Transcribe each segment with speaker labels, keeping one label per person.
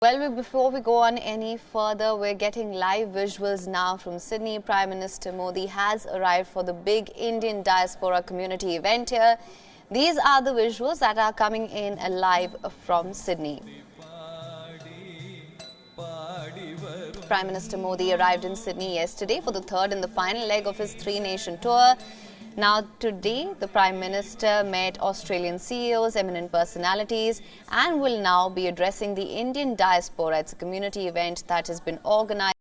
Speaker 1: Well, before we go on any further, we're getting live visuals now from Sydney. Prime Minister Modi has arrived for the big Indian diaspora community event here. These are the visuals that are coming in live from Sydney. Prime Minister Modi arrived in Sydney yesterday for the third and the final leg of his three-nation tour. Now, today, the Prime Minister met Australian CEOs, eminent personalities, and will now be addressing the Indian diaspora. It's a community event that has been organized.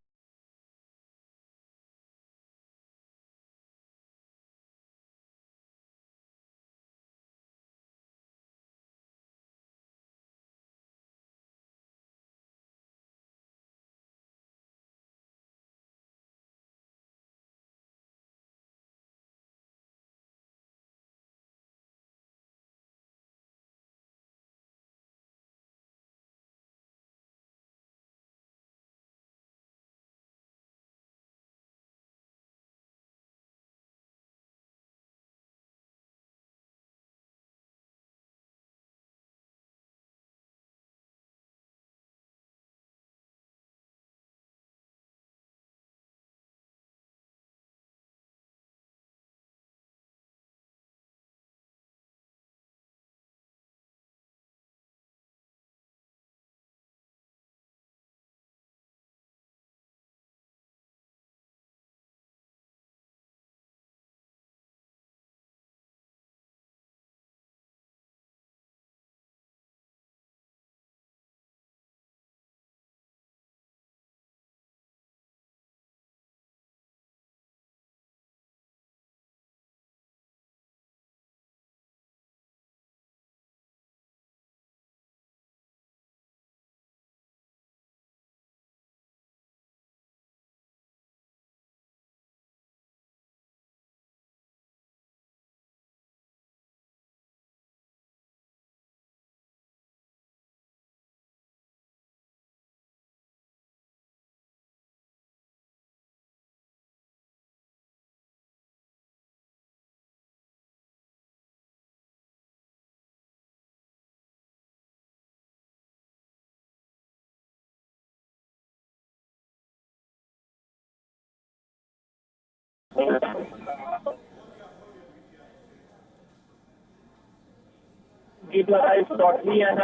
Speaker 2: Shortly and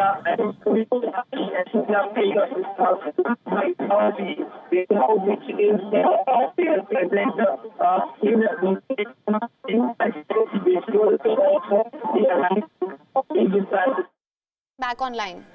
Speaker 2: which is present in
Speaker 1: Back online.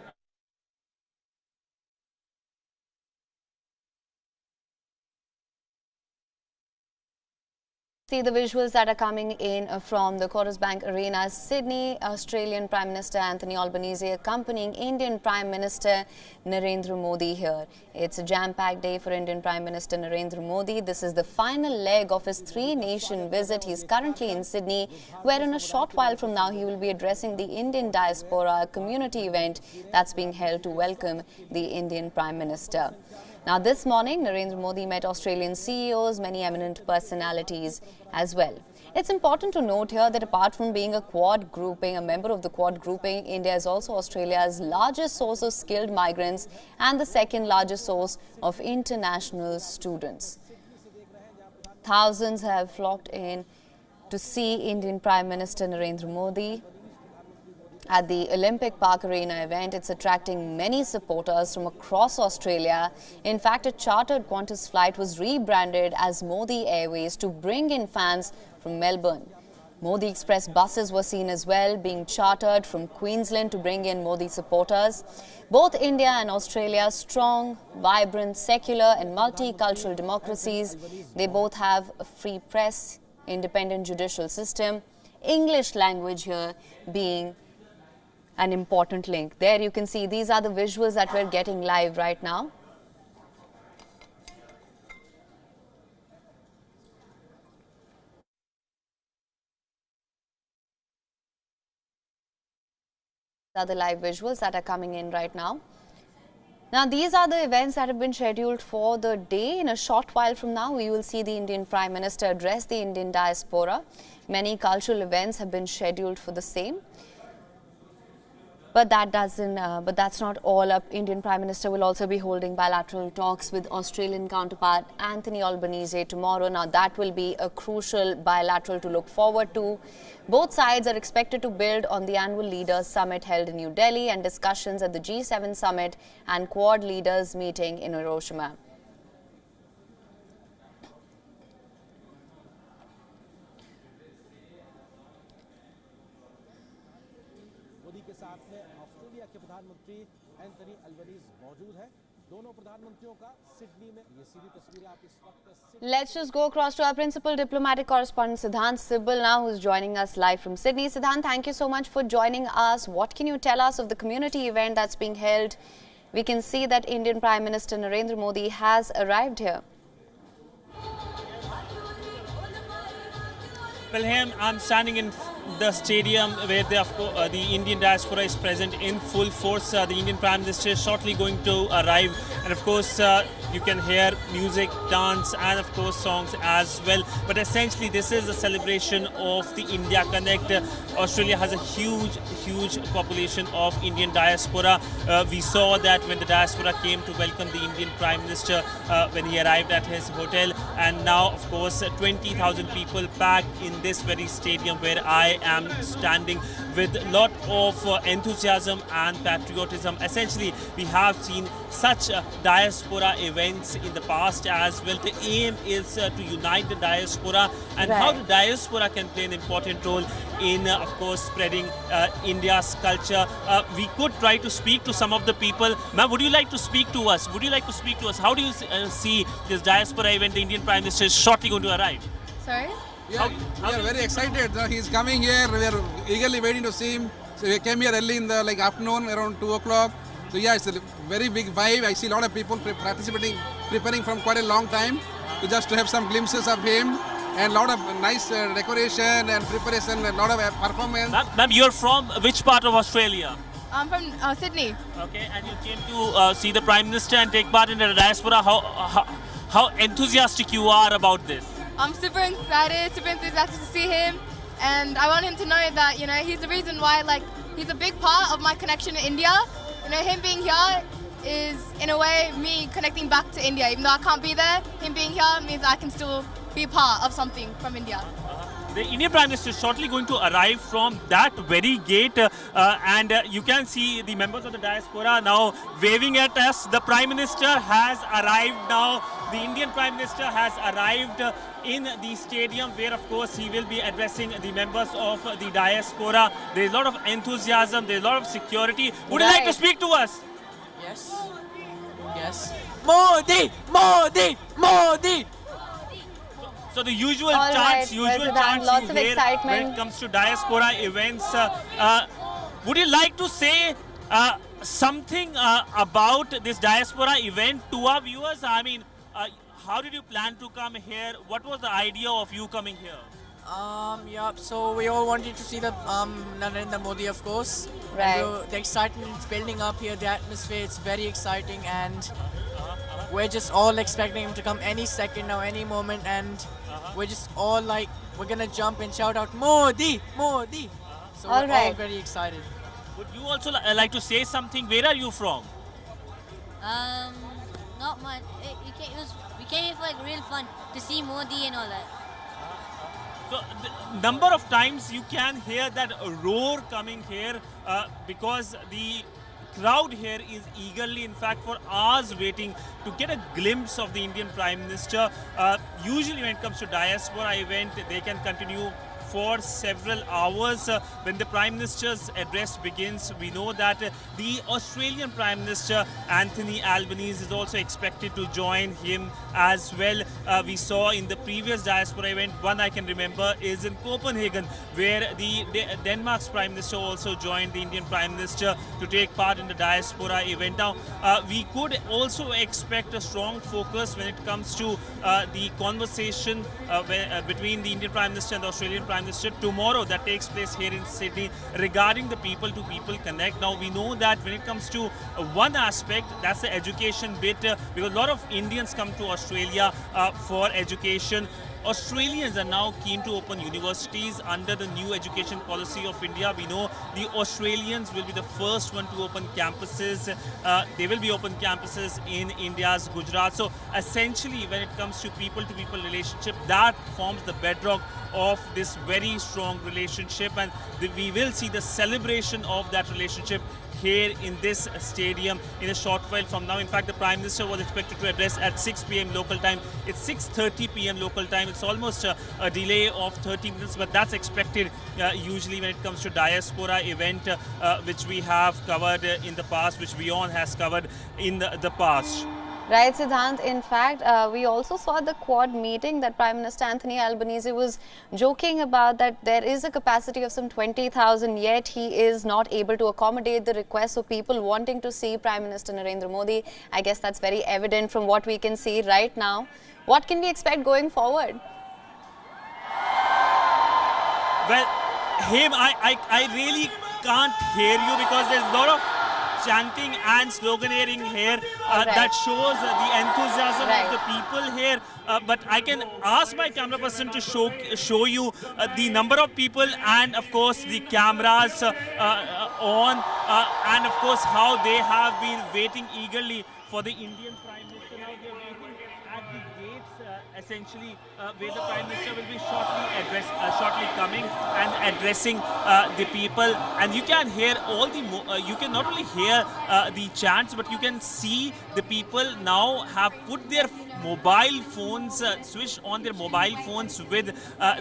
Speaker 1: See the visuals that are coming in from the Chorus Bank Arena, Sydney. Australian Prime Minister Anthony Albanese accompanying Indian Prime Minister Narendra Modi here. It's a jam-packed day for Indian Prime Minister Narendra Modi. This is the final leg of his three-nation visit. He's currently in Sydney, where in a short while from now he will be addressing the Indian diaspora community event that's being held to welcome the Indian Prime Minister. Now, this morning, Narendra Modi met Australian CEOs, many eminent personalities as well. It's important to note here that apart from being a Quad grouping, a member of the Quad grouping, India is also Australia's largest source of skilled migrants and the second largest source of international students. Thousands have flocked in to see Indian Prime Minister Narendra Modi at the Olympic Park Arena event. It's attracting many supporters from across Australia. In fact, a chartered Qantas flight was rebranded as Modi Airways to bring in fans from Melbourne. Modi Express buses were seen as well, being chartered from Queensland to bring in Modi supporters. Both India and Australia, strong, vibrant, secular and multicultural democracies. They both have a free press, independent judicial system, English language here being an important link. There you can see these are the visuals that we're getting live right now. These are the live visuals that are coming in right now. Now, these are the events that have been scheduled for the day. In a short while from now, we will see the Indian Prime Minister address the Indian diaspora. Many cultural events have been scheduled for the same. But that's not all. Up, Indian Prime Minister will also be holding bilateral talks with Australian counterpart Anthony Albanese tomorrow. Now, that will be a crucial bilateral to look forward to. Both sides are expected to build on the annual leaders summit held in New Delhi and discussions at the G7 summit and Quad leaders meeting in Hiroshima.
Speaker 3: Modi के साथ में Australia के प्रधानमंत्री Anthony Albanese मौजूद हैं। दोनों प्रधानमंत्रियों का सिडनी में ये सीधी तस्वीरें आप इस वक्त।
Speaker 1: Let's just go across to our principal diplomatic correspondent Siddhant Sibal now, who's joining us live from Sydney. Siddhant, thank you so much for joining us. What can you tell us of the community event that's being held? We can see that Indian Prime Minister Narendra Modi has arrived here.
Speaker 4: Well, here I'm standing in the stadium where the Indian diaspora is present in full force. The Indian Prime Minister is shortly going to arrive, and of course you can hear music, dance and of course songs as well. But essentially this is a celebration of the India Connect. Australia has a huge population of Indian diaspora. We saw that when the diaspora came to welcome the Indian Prime Minister when he arrived at his hotel, and now of course 20,000 people packed in this very stadium where I am standing with a lot of enthusiasm and patriotism. Essentially, we have seen such diaspora events in the past as well. The aim is to unite the diaspora, and how the diaspora can play an important role in, of course, spreading India's culture. We could try to speak to some of the people. Ma'am, would you like to speak to us? Would you like to speak to us? How do you see this diaspora event? The Indian Prime Minister is shortly going to arrive.
Speaker 5: Sorry?
Speaker 6: We are very excited. He's coming here. We are eagerly waiting to see him. So we came here early in the afternoon, around 2 o'clock. So yeah, it's a very big vibe. I see a lot of people preparing from quite a long time to have some glimpses of him, and a lot of nice decoration and preparation, a lot of performance.
Speaker 4: Ma'am, you're from which part of Australia?
Speaker 5: I'm from Sydney.
Speaker 4: Okay, and you came to see the Prime Minister and take part in the diaspora. How enthusiastic you are about this?
Speaker 5: I'm super excited, super enthusiastic to see him, and I want him to know that, you know, he's the reason why, he's a big part of my connection to India. You know, him being here is, in a way, me connecting back to India. Even though I can't be there, him being here means I can still be part of something from India.
Speaker 4: The Indian Prime Minister is shortly going to arrive from that very gate, and you can see the members of the diaspora now waving at us. The Prime Minister has arrived now. The Indian Prime Minister has arrived in the stadium where, of course, he will be addressing the members of the diaspora. There is a lot of enthusiasm, there is a lot of security. Would you like to speak to us?
Speaker 7: Yes. Yes. Modi! Modi! Modi!
Speaker 4: So the usual chants, you hear
Speaker 1: excitement
Speaker 4: when it comes to diaspora events. Would you like to say something about this diaspora event to our viewers? I mean, how did you plan to come here? What was the idea of you coming here?
Speaker 7: Yeah, so we all wanted to see the Narendra Modi, of course.
Speaker 1: Right.
Speaker 7: The excitement is building up here, the atmosphere, it's very exciting, and we're just all expecting him to come any second now, any moment, and we're just all we're gonna jump and shout out, Modi! Modi! So we're all very excited.
Speaker 4: Would you also like to say something? Where are you from?
Speaker 8: Not much. We came here for real fun to see Modi and all that.
Speaker 4: So the number of times you can hear that roar coming here because the crowd here is eagerly, in fact, for hours waiting to get a glimpse of the Indian Prime Minister. Usually when it comes to diaspora event, they can continue for several hours. When the Prime Minister's address begins, we know that the Australian Prime Minister Anthony Albanese is also expected to join him as well. We saw in the previous diaspora event, one I can remember is in Copenhagen, where the Denmark's Prime Minister also joined the Indian Prime Minister to take part in the diaspora event. Now, we could also expect a strong focus when it comes to the conversation between the Indian Prime Minister and the Australian Prime Minister tomorrow that takes place here in Sydney regarding the people-to-people connect. Now, we know that when it comes to one aspect, that's the education bit, because a lot of Indians come to Australia for education. Australians are now keen to open universities under the new education policy of India. We know the Australians will be the first one to open campuses. They will be open campuses in India's Gujarat. So essentially, when it comes to people-to-people relationship, that forms the bedrock of this very strong relationship, and we will see the celebration of that relationship here in this stadium in a short while from now. In fact, the Prime Minister was expected to address at 6 p.m. local time. It's 6:30 p.m. local time. It's almost a delay of 30 minutes, but that's expected usually when it comes to diaspora event, which we have covered in the past, which WION has covered in the past.
Speaker 1: Right, Siddhant. In fact, we also saw the Quad meeting that Prime Minister Anthony Albanese was joking about, that there is a capacity of some 20,000, yet he is not able to accommodate the requests of people wanting to see Prime Minister Narendra Modi. I guess that's very evident from what we can see right now. What can we expect going forward?
Speaker 4: Well, I really can't hear you because there's a lot of chanting and sloganeering here that shows the enthusiasm of the people here. But I can ask my camera person to show you the number of people and of course the cameras on and of course how they have been waiting eagerly for the Indian Prime Minister. Now they are waiting at the gates essentially where the Prime Minister will be shortly coming and addressing the people, and you can hear all the you can not only hear the chants, but you can see the people now have put their mobile phones, switched on their mobile phones with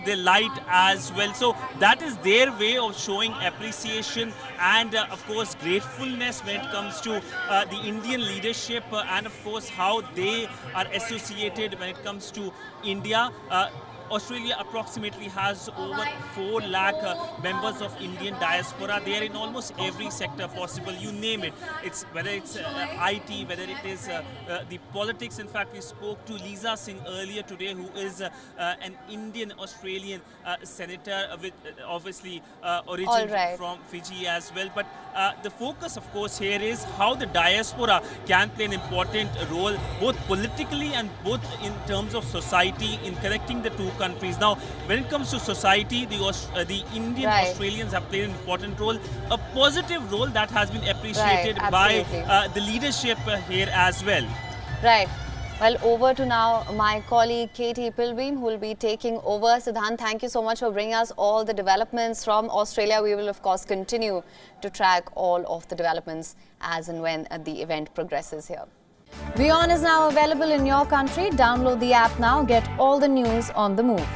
Speaker 4: the light as well. So that is their way of showing appreciation and of course gratefulness when it comes to the Indian leadership and of course how they are associated when it comes to India. Australia approximately has over 4 lakh members of Indian diaspora. They are in almost every sector possible, you name it. It's whether it's IT, whether it is the politics. In fact, we spoke to Lisa Singh earlier today, who is an Indian Australian senator with obviously origin from Fiji as well. But the focus, of course, here is how the diaspora can play an important role, both politically and both in terms of society, in connecting the two countries. Now, when it comes to society, the Indian Australians have played an important role, a positive role that has been appreciated by the leadership here as well.
Speaker 1: Right. Well, over to now my colleague Katie Pilbeam, who will be taking over. Siddhant, thank you so much for bringing us all the developments from Australia. We will, of course, continue to track all of the developments as and when the event progresses here. WION is now available in your country. Download the app now. Get all the news on the move.